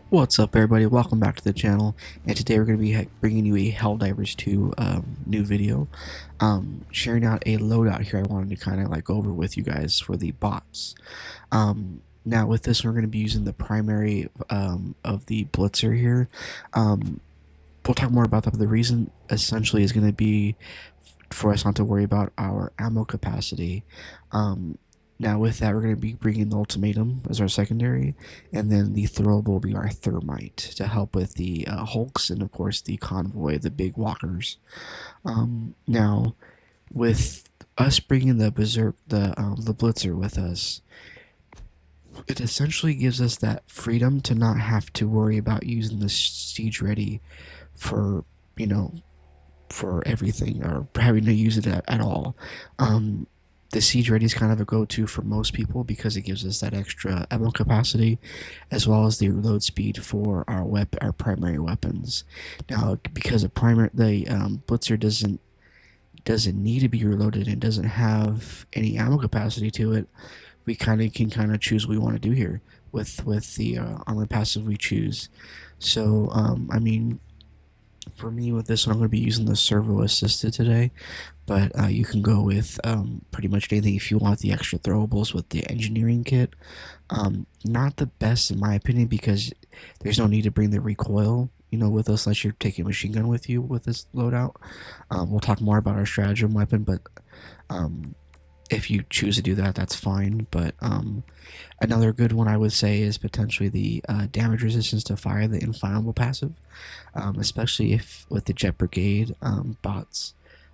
What's up, everybody? Welcome back to the channel, and today we're going to be bringing you a Helldivers 2 new video, sharing out a loadout here. I wanted to kind of like go over with you guys for the bots. Now with this, we're going to be using the primary of the Blitzer here. We'll talk more about that, but the reason essentially is going to be for us not to worry about our ammo capacity. Now with that, we're going to be bringing the Ultimatum as our secondary, and then the throwable will be our Thermite to help with the Hulks and of course the convoy, the big walkers. Now with us bringing the the Blitzer with us, it essentially gives us that freedom to not have to worry about using the siege ready for, you know, for everything, or having to use it at all. The siege ready is kind of a go-to for most people because it gives us that extra ammo capacity, as well as the reload speed for our primary weapons. Now, because the Blitzer doesn't need to be reloaded and doesn't have any ammo capacity to it, we can choose what we want to do here with the armor passive we choose. So I mean, for me with this one, I'm going to be using the servo assisted today, but you can go with pretty much anything if you want the extra throwables with the engineering kit. Not the best in my opinion because there's no need to bring the recoil, you know, with us unless you're taking a machine gun with you with this loadout. We'll talk more about our stratagem weapon, but if you choose to do that, that's fine. But another good one I would say is potentially the damage resistance to fire, the inflammable passive, especially if with the Jet Brigade bots.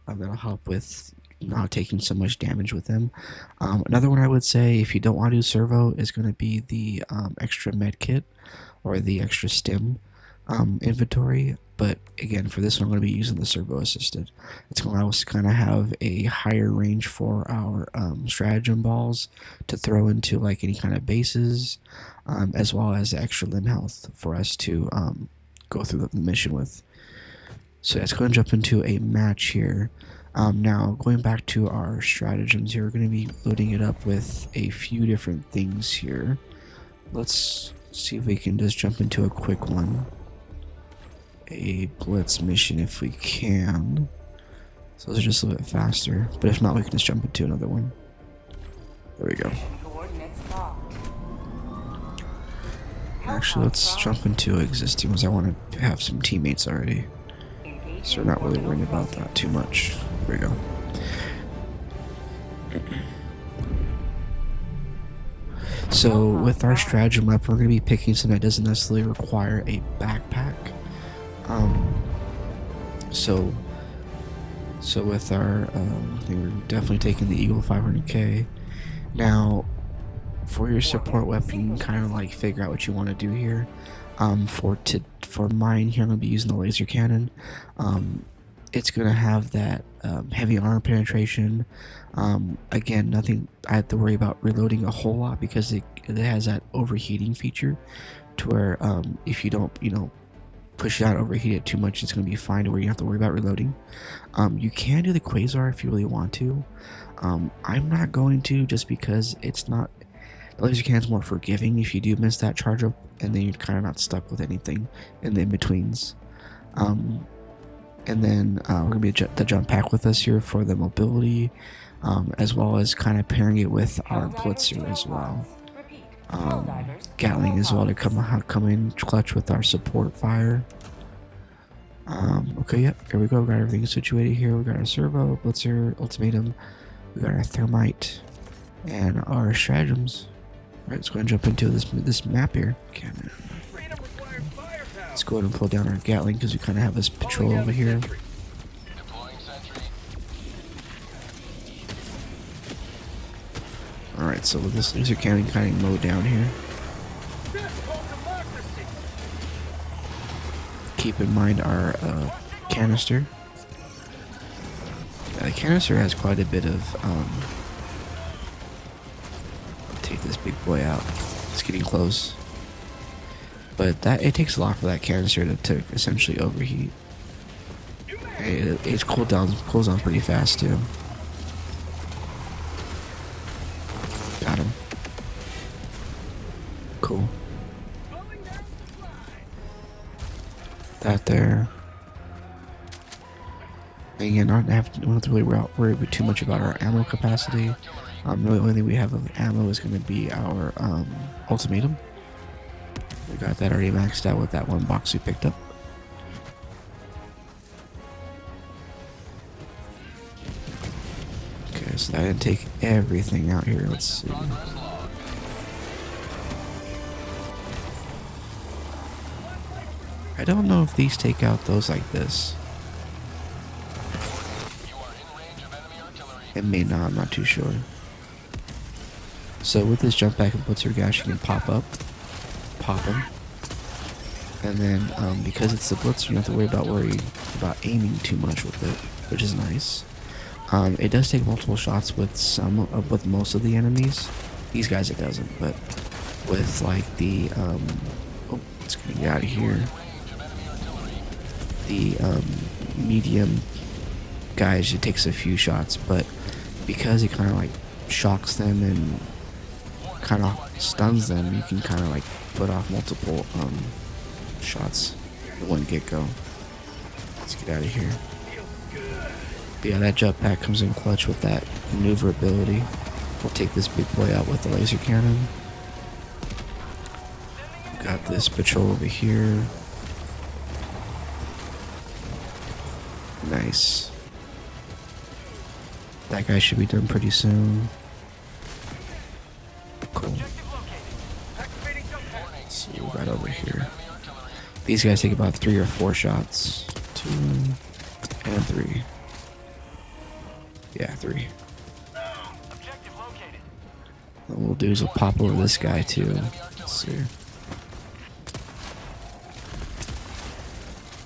That'll help with not taking so much damage with them. Another one I would say, if you don't want to do servo, is going to be the extra med kit or the extra stim inventory. But again, for this one, I'm going to be using the servo assisted. It's going to allow us to kind of have a higher range for our stratagem balls to throw into like any kind of bases, as well as extra limb health for us to go through the mission with. So let's go and jump into a match here. Now, going back to our stratagems here, we're going to be loading it up with a few different things here. Let's see if we can just jump into a quick one. A blitz mission if we can. So those are just a little bit faster, but if not, we can just jump into another one. There we go. Actually, let's jump into existing ones. I want to have some teammates already, so we're not really worried about that too much. There we go. So with our stratagem weapon, we're going to be picking something that doesn't necessarily require a backpack. So with our I think we're definitely taking the Eagle 500K. Now, for your support weapon, you can kind of like figure out what you want to do here. For mine here, I'm gonna be using the laser cannon. It's gonna have that heavy armor penetration. Again, nothing I have to worry about reloading a whole lot because it has that overheating feature, to where if you don't, push it out, overheat it too much, it's gonna be fine to where you don't have to worry about reloading. You can do the quasar if you really want to. I'm not going to, just because it's not. The laser cannon's more forgiving if you do miss that charge up, and then you're kind of not stuck with anything in the in-betweens. And then we're going to be the jump pack with us here for the mobility, as well as kind of pairing it with our Blitzer as well. Gatling as well to come in clutch with our support fire. Okay, yep, here we go. We got everything situated here. We got our servo, Blitzer, Ultimatum. We got our Thermite and our stratagems. Alright, let's go ahead and jump into this map here. Let's go ahead and pull down our Gatling because we kind of have this patrol over here. Alright, so with this laser cannon kind of mowed down here. Keep in mind our canister. The canister has quite a bit of take this big boy out. It's getting close, but it takes a lot for that canister to essentially overheat. It cools down pretty fast too. Got him. Cool. that there. Again, don't have to really worry too much about our ammo capacity. Really, the only thing we have of ammo is going to be our ultimatum. We got that already maxed out with that one box we picked up. Okay, so I didn't take everything out here. Let's see. I don't know if these take out those like this. It may not, I'm not too sure. So with this jump back and Blitzer gas, you can pop up, pop them, and then because it's the Blitzer, you don't have to worry about aiming too much with it, which is nice. It does take multiple shots with with most of the enemies. These guys it doesn't, but with like the oh, let's get out of here. The medium guys, it takes a few shots, but because it kind of like shocks them and kind of stuns them, you can kind of like put off multiple shots in one get-go. Let's get out of here. But yeah, that jump pack comes in clutch with that maneuverability. We'll take this big boy out with the laser cannon. Got this patrol over here. Nice. That guy should be done pretty soon. Cool. Let's see what we got over here. These guys take about 3 or 4 shots. 2 and 3. Yeah, 3. What we'll do is we'll pop over this guy too. Let's see.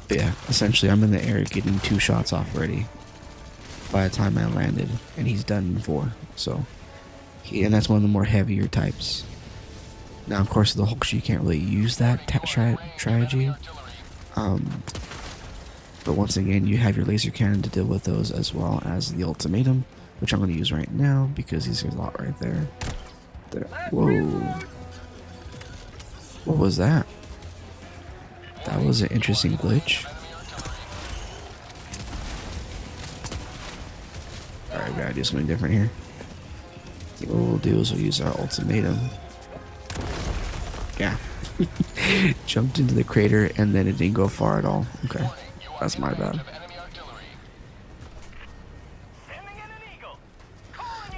But yeah, essentially I'm in the air getting 2 shots off already by the time I landed, and he's done in 4. So, and that's one of the more heavier types. Now, of course, the Hulks you can't really use that strategy. But once again, you have your laser cannon to deal with those, as well as the ultimatum, which I'm going to use right now because he's a lot right there. Whoa! What was that? That was an interesting glitch. Alright, we gotta do something different here. I think what we'll do is we'll use our ultimatum. Yeah. Jumped into the crater and then it didn't go far at all. Okay. That's my bad.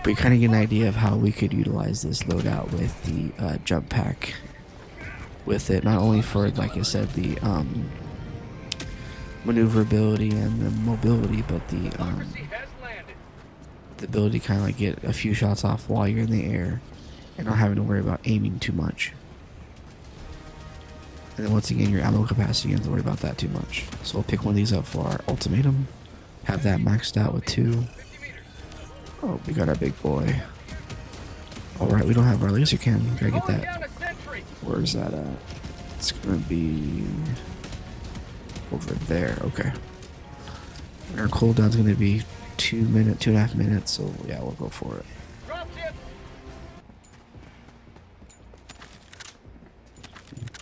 But you kind of get an idea of how we could utilize this loadout with the jump pack. With it, not only for, like I said, the maneuverability and the mobility, but the ability to kind of like get a few shots off while you're in the air and not having to worry about aiming too much. And then once again, your ammo capacity, you don't have to worry about that too much. So we'll pick one of these up for our ultimatum, have that maxed out with 2. Oh, we got our big boy. Alright, we don't have our laser cannon. Gotta get that. Where's that at? It's gonna be over there. Okay. And our cooldown's gonna be 2.5 minutes. So yeah, we'll go for it.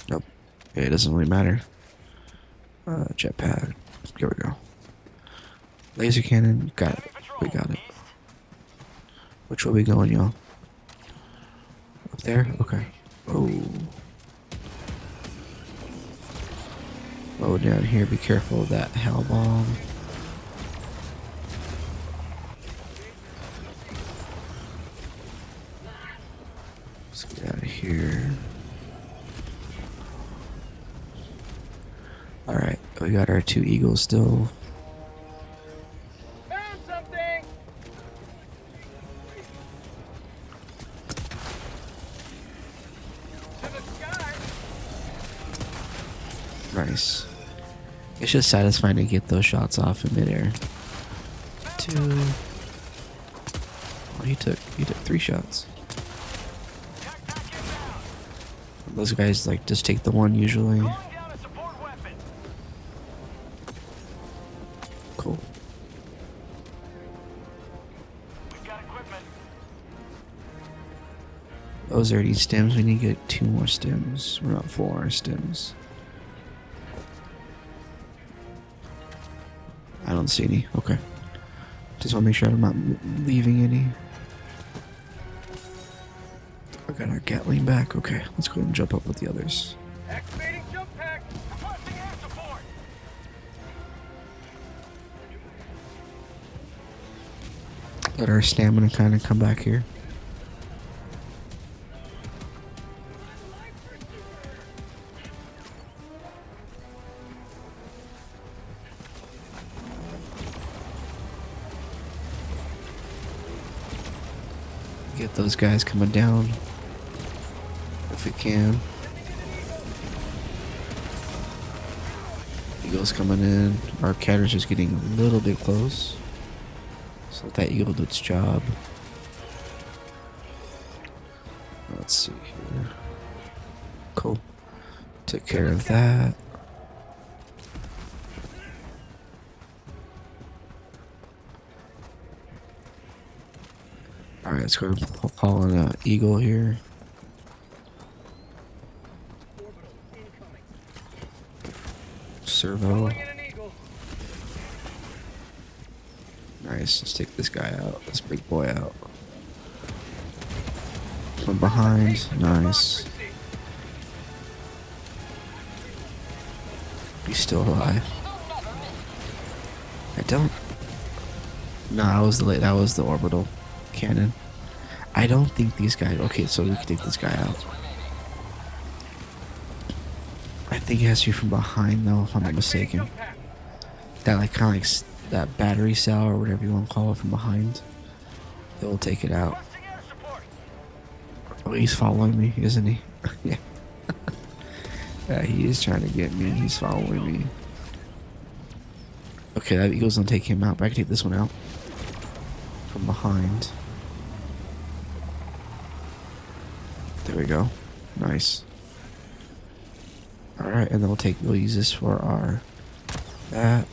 Nope. Yeah, it doesn't really matter. Jetpack. Here we go. Laser cannon. Got it. We got it. Which way we going, y'all? Up there? Okay. Oh. Oh, down here, be careful of that hell bomb. Let's get out of here. Alright, we got our 2 eagles still. Found something! Nice. It's just satisfying to get those shots off in midair. 2. Oh, he took 3 shots. Those guys like just take the one usually. Cool. Those are 80 stems. We need to get 2 more stems. We're not 4 stems. I don't see any. Okay. Just want to make sure I'm not leaving any. I got our Gatling back. Okay, let's go ahead and jump up with the others. Activating jump pack. Requesting air support. Let our stamina kind of come back here. Get those guys coming down if we can. Eagle's coming in. Our catter's just getting a little bit close. So let that eagle do its job. Let's see here. Cool. Took care of that. Alright, let's go call on an eagle here. Servo. Nice, let's take this guy out, this big boy out. From behind, nice. He's still alive. I don't. No, that was the orbital cannon. I don't think these guys. Okay, so we can take this guy out. I think it has to be from behind, though, if I'm not mistaken. That like kind of like that battery cell or whatever you want to call it from behind. It will take it out. Oh, he's following me, isn't he? Yeah. Yeah, he is trying to get me. He's following me. Okay, that eagle's gonna take him out, but I can take this one out from behind. There we go. Nice. Alright, and then we'll use this for our that.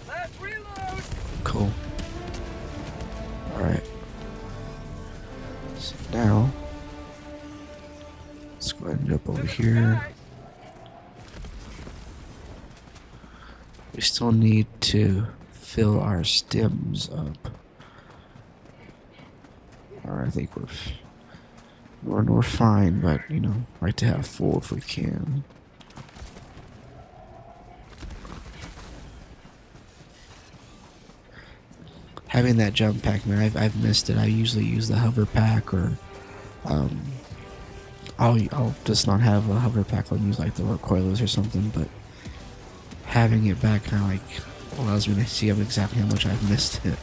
Cool. Alright. So now let's go ahead and jump over here. We still need to fill our stems up. Alright, I think we're fine, but you know, like to have full if we can. Having that jump pack, man, I've missed it. I usually use the hover pack, or I'll just not have a hover pack. I'll use like the recoilers or something. But having it back kind of like allows me to see exactly how much I've missed it.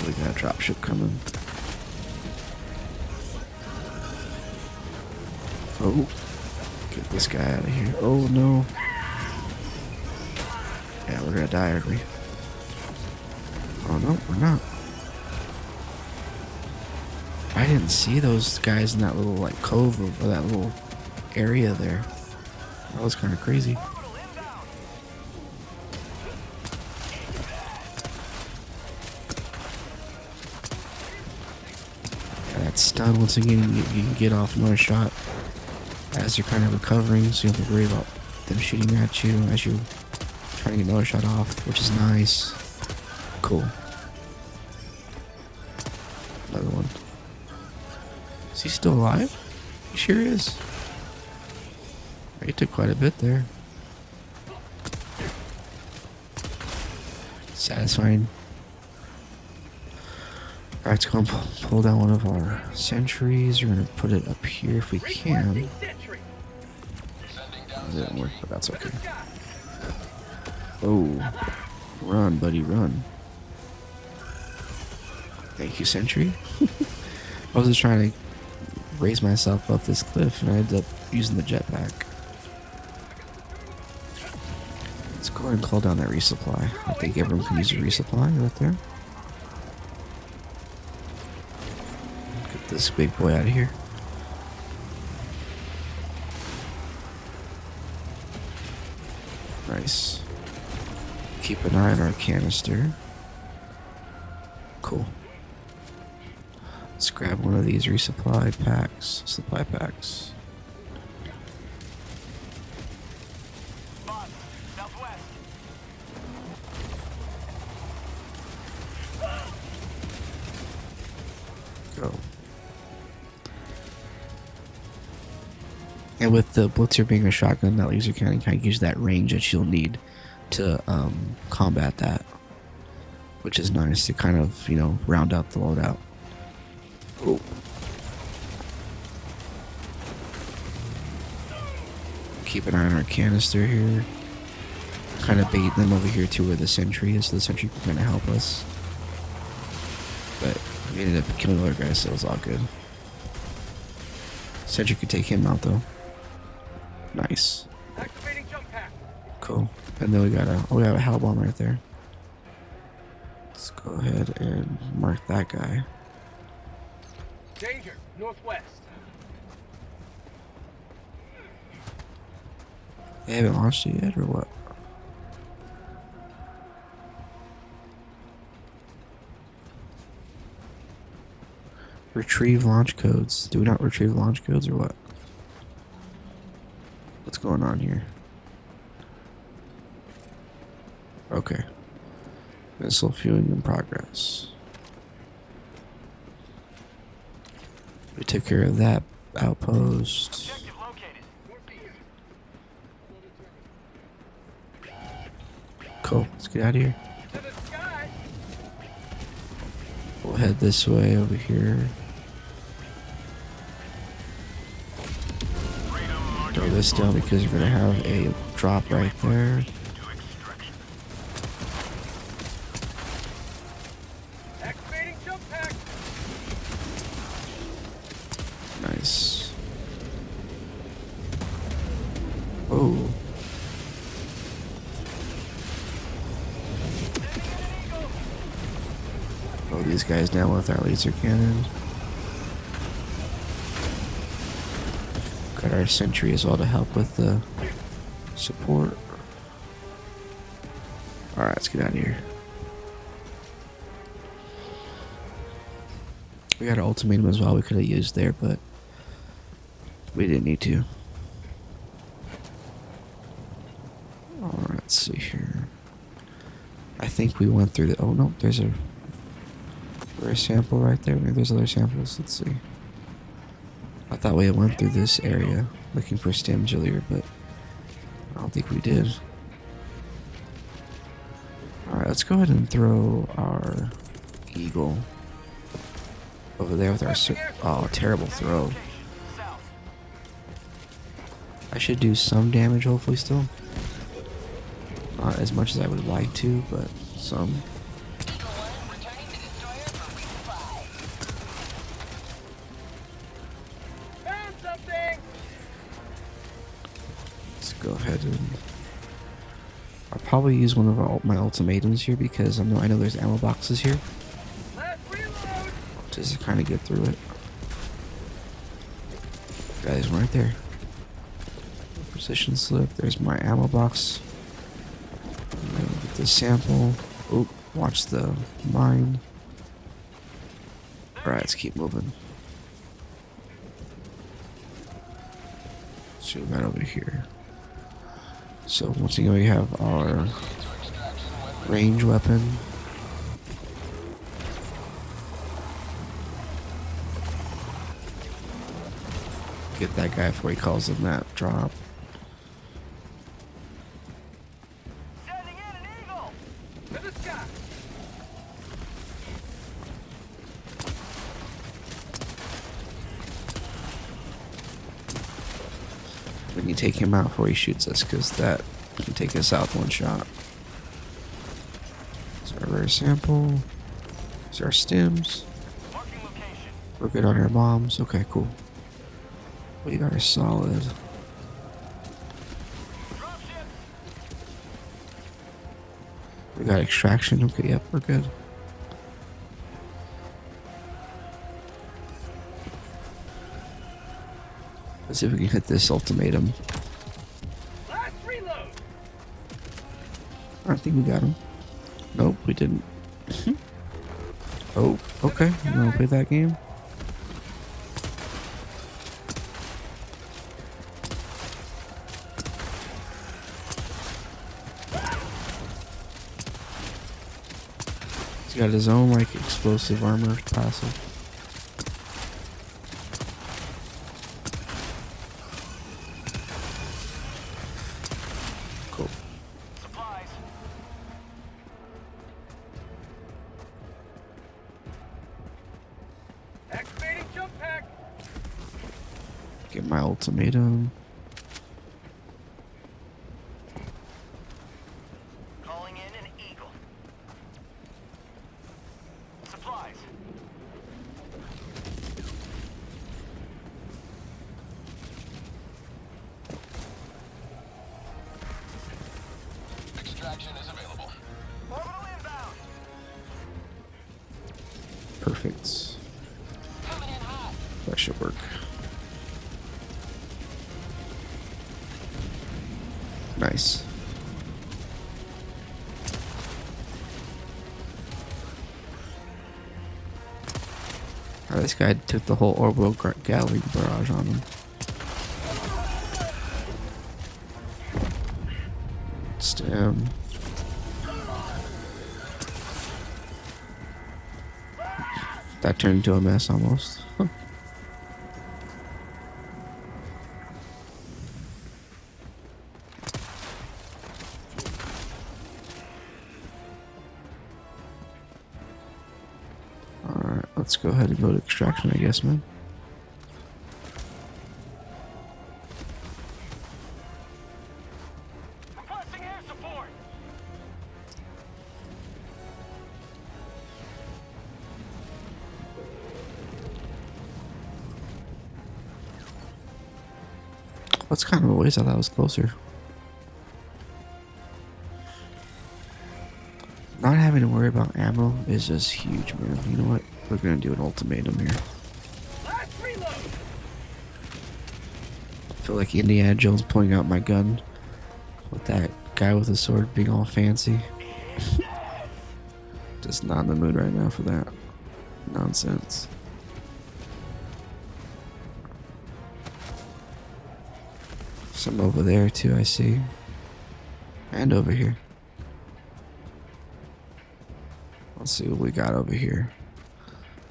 We got a dropship coming. Oh, get this guy out of here. Oh no. Yeah, we're gonna die, aren't we? Oh no, we're not. I didn't see those guys in that little like cove or that little area there. That was kind of crazy. Yeah, that stun, once again, you can get off another shot as you're kind of recovering, so you don't have to worry about them shooting at you as you trying to get another shot off, which is nice. Cool. Another one. Is he still alive? He sure is. He took quite a bit there. Satisfying. Alright, let's go and pull down one of our sentries. We're gonna put it up here if we can. It didn't work, but that's okay. Oh, run, buddy, run. Thank you, sentry. I was just trying to raise myself up this cliff, and I ended up using the jetpack. Let's go ahead and call down that resupply. I think everyone can use a resupply right there. Get this big boy out of here. Nice. Keep an eye on our canister. Cool. Let's grab one of these supply packs. And with the Blitzer being a shotgun, that laser cannon kind of gives that range that you'll need to combat that, which is nice to kind of, you know, round out the loadout. Oh. Keep an eye on our canister here. Kind of bait them over here to where the sentry is, so the sentry can kind of help us. But we ended up killing the other guy, so it was all good. Sentry could take him out though. Nice. Activating jump pack. Cool. And then we got a hell bomb right there. Let's go ahead and mark that guy. Danger, northwest. They haven't launched it yet, or what? Retrieve launch codes. Do we not retrieve launch codes, or what? What's going on here? Okay. Missile fueling in progress. We took care of that outpost. Objective located. Cool. Let's get out of here. To the sky. We'll head this way over here. Throw this down because you're gonna have a drop right there. Activating jump pack. Nice. Oh. Oh, these guys down with our laser cannon. Got our sentry as well to help with the support. Alright, let's get out of here. We got our ultimatum as well we could have used there, but we didn't need to. Alright, let's see here. I think we went through the... Oh, no, there's a sample right there. Maybe there's other samples. Let's see. I thought we had went through this area looking for stems earlier, but I don't think we did. Alright, let's go ahead and throw our eagle over there with our... Oh, terrible throw. I should do some damage, hopefully, still. Not as much as I would like to, but some. Found something. Let's go ahead and... I'll probably use one of my ultimatums here because I know there's ammo boxes here. Last reload. Just to kind of get through it. Guys, right there. Position slip. There's my ammo box. Get the sample. Oh, watch the mine. Alright, let's keep moving. So we got over here. So once again, we have our range weapon. Get that guy before he calls in that drop. Sending in an eagle. To the sky. We can take him out before he shoots us, because that can take us out one shot. So our rare sample. These are our stems. Marking location. We're good on our bombs. Okay, cool. We are solid. Dropship. We got extraction. Okay, yep, we're good. Let's see if we can hit this ultimatum. Last reload. I think we got him. Nope, we didn't. Oh, okay. You wanna play that game? He's got his own like explosive armor passive. my ultimatum. Calling in an eagle. Supplies. Extraction is available. Orbital inbound. Perfect. Coming in hot. That should work. Nice. Oh, this guy took the whole orbital gallery barrage on him. Stem. That turned into a mess almost. Huh. Alright, let's go ahead and go to extraction, I guess, man. Requesting air support. That's kind of a ways. I thought it was closer. Not having to worry about ammo is just huge, man. You know what? We're gonna do an ultimatum here. Last reload. I feel like Indiana Jones pulling out my gun with that guy with a sword being all fancy. Just not in the mood right now for that nonsense. Some over there too, I see. And over here. Let's see what we got over here.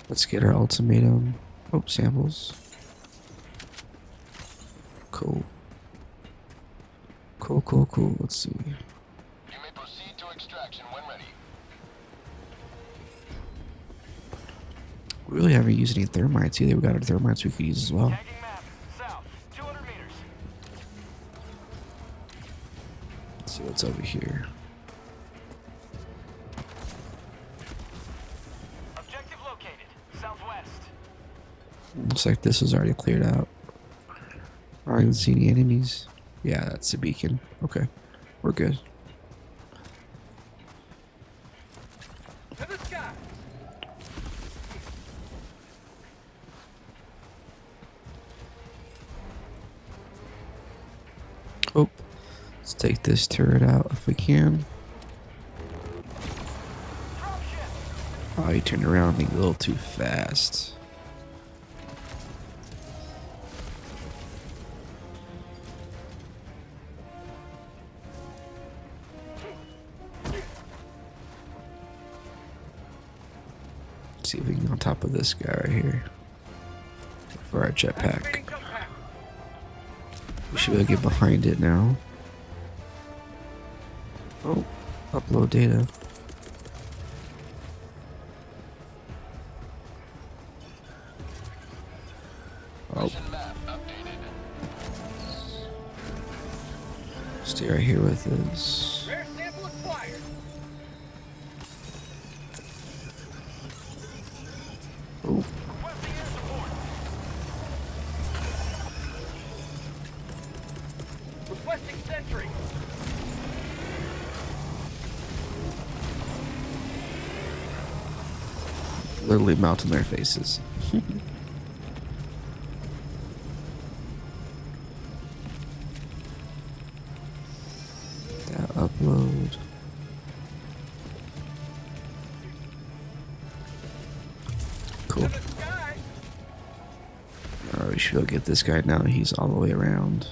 Let's get our ultimatum. Oh, samples. Cool. Cool, cool, cool. Let's see. You may proceed to extraction when ready. We really haven't used any thermites either. We got our thermites we could use as well. Tagging map. South. 200 meters. Let's see what's over here. Objective located. Southwest. Looks like this is already cleared out. I don't even see any enemies. Yeah, that's a beacon. Okay, we're good. To the sky. Oh, let's take this turret out if we can. Dropship. Oh, he turned around me a little too fast. Let's see if we can get on top of this guy right here for our jetpack. Activating jump pack. We should be able to get behind it now. Oh, upload data. Oh, Mission map updated. stay right here with this. Rare sample acquired. Oh, Requesting air support. Requesting sentry. literally melting their faces. That upload. Cool. To the sky. Alright, we should be able to get this guy now. He's all the way around.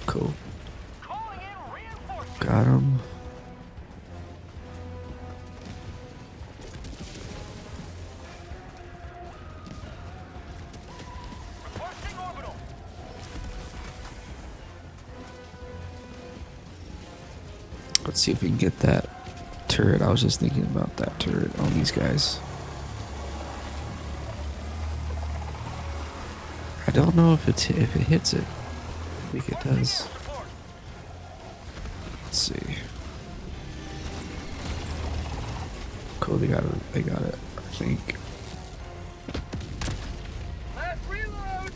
Cool. Calling in reinforcements. Got him. Requesting orbital. Let's see if we can get that turret. I was just thinking about that turret on these guys. I don't know if it hits it. I think it does. Let's see. Cool, they got it. They got it. I think. Last reload.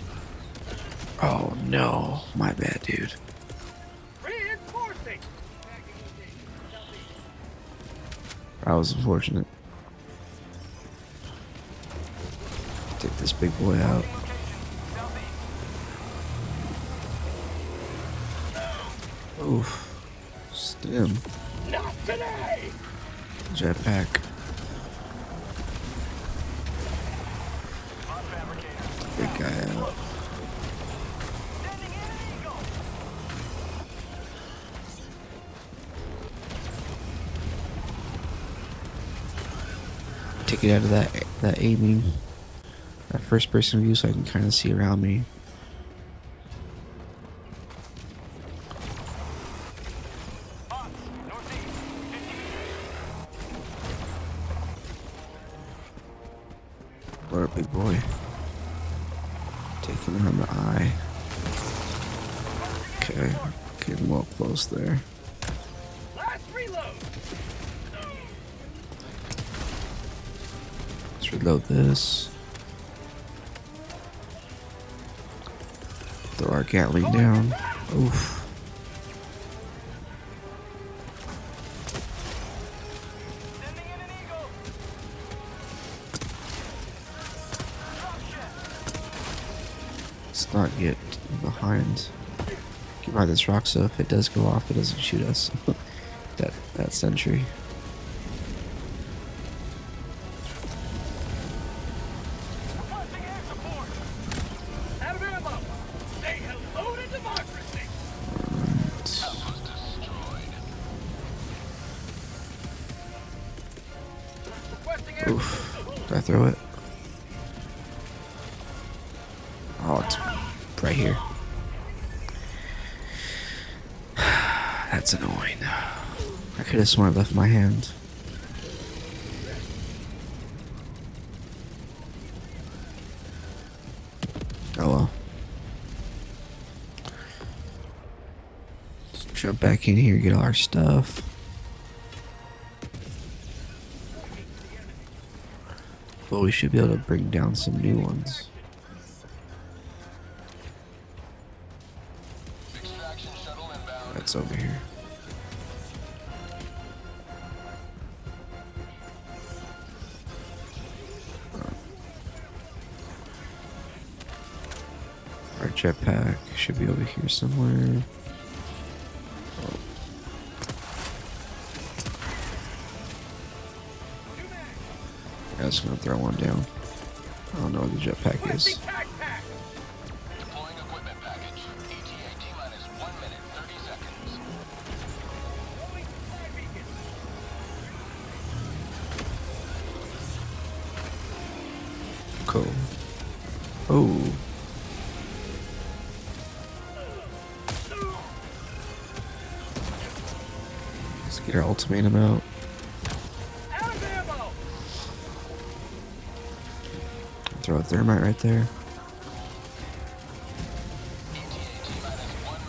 Oh no, my bad, dude. Reinforcing. That was unfortunate. Take this big boy out. Oof. Stim. Not today. Jetpack. Big guy out. Sending in an eagle. Take it out of that aiming. That first person view so I can kind of see around me. Box, northeast, 50 meters. What a big boy. Taking him on the eye. Okay, getting well close there. Last reload. Let's reload this. Throw our Gatling down. Oof. Sending in an eagle. Drop ship. Let's not get behind. Keep behind this rock so if it does go off, it doesn't shoot us. that sentry. Requesting air support. Out of ammo. Say hello to democracy. Outpost destroyed. Requesting air Oof. Did I throw it? Oh, it's right here. That's annoying. I could have sworn I left my hand. Oh well. Let's jump back in here, get all our stuff. Well, we should be able to bring down some new ones. Extraction shuttle inbound. That's over here. Our jetpack should be over here somewhere. Oh. Yeah, I was gonna throw one down. I don't know where the jetpack is. tac pack. Deploying equipment package. ETA T-minus 1 minute, 30 seconds. Rolling supply beacon. Cool. Oh. Let's get our ultimatum out. Out of ammo. Throw a thermite right there. ETA T-minus 1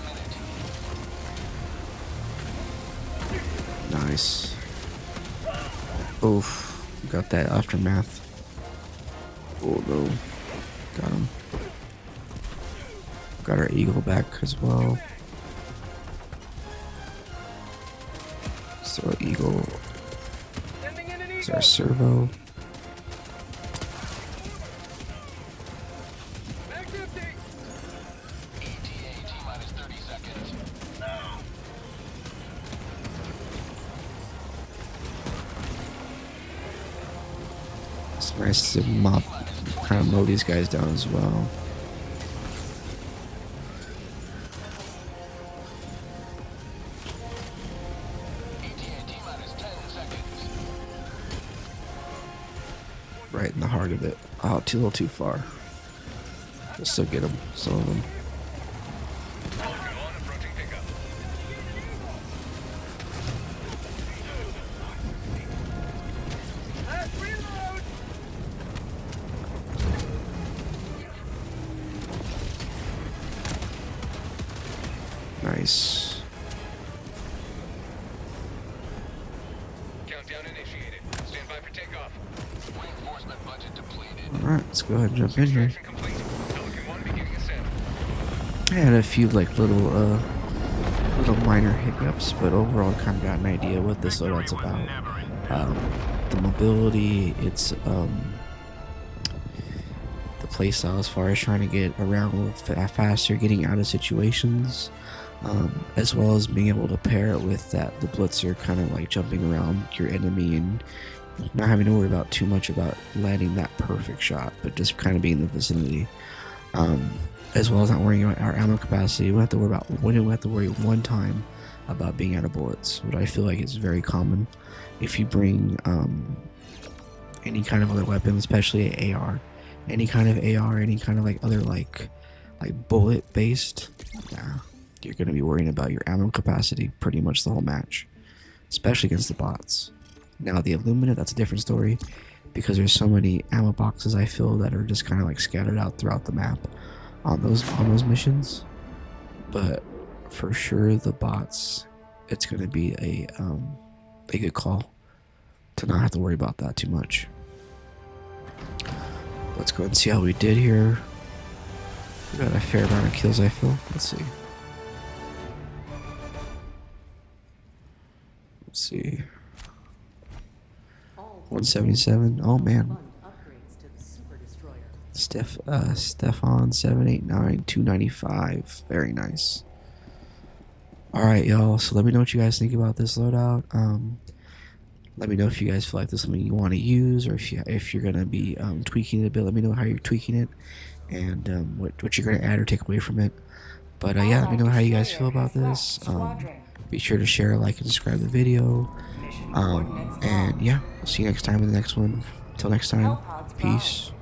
minute. Nice. Oof. Got that aftermath. Oh no. Got him. Got our eagle back as well. So eagle Sending in an is eagle. our servo. Mag's empty. ETA T-minus 30 seconds. It's nice to mop, kind of mow these guys down as well. ETA T-minus 10 seconds. Right in the heart of it. Oh, a little too far. We'll still get them, some of them. Nice. Countdown initiated. Stand by for takeoff. Reinforcement budget depleted. Alright, let's go ahead and jump in here. Extraction complete. Pelican 1 beginning ascent. I had a few like little minor hiccups, but overall kind of got an idea what this loadout's about. The mobility, it's the playstyle as far as trying to get around a little faster, getting out of situations, as well as being able to pair it with the Blitzer kind of like jumping around your enemy and not having to worry about too much about landing that perfect shot, but just kind of being in the vicinity. As well as not worrying about our ammo capacity. We don't have to worry one time about being out of bullets, which I feel like is very common if you bring any kind of other weapon, especially an AR, any kind of AR, any kind of like other like bullet based. Yeah, you're gonna be worrying about your ammo capacity pretty much the whole match, especially against the bots. Now the Illuminate, that's a different story, because there's so many ammo boxes I feel that are just kind of like scattered out throughout the map on those missions. But for sure the bots, it's gonna be a good call to not have to worry about that too much. Let's go and see how we did here. We got a fair amount of kills, I feel. Let's see. Let's see. 177. Oh man. Stefan 789 295. Very nice. Alright, y'all. So let me know what you guys think about this loadout. Let me know if you guys feel like this is something you want to use, or if you're gonna be tweaking it a bit. Let me know how you're tweaking it, and what you're gonna add or take away from it. But yeah, let me know how you guys feel about this. Be sure to share, like, and subscribe to the video. And yeah, I'll see you next time in the next one. Until next time, peace.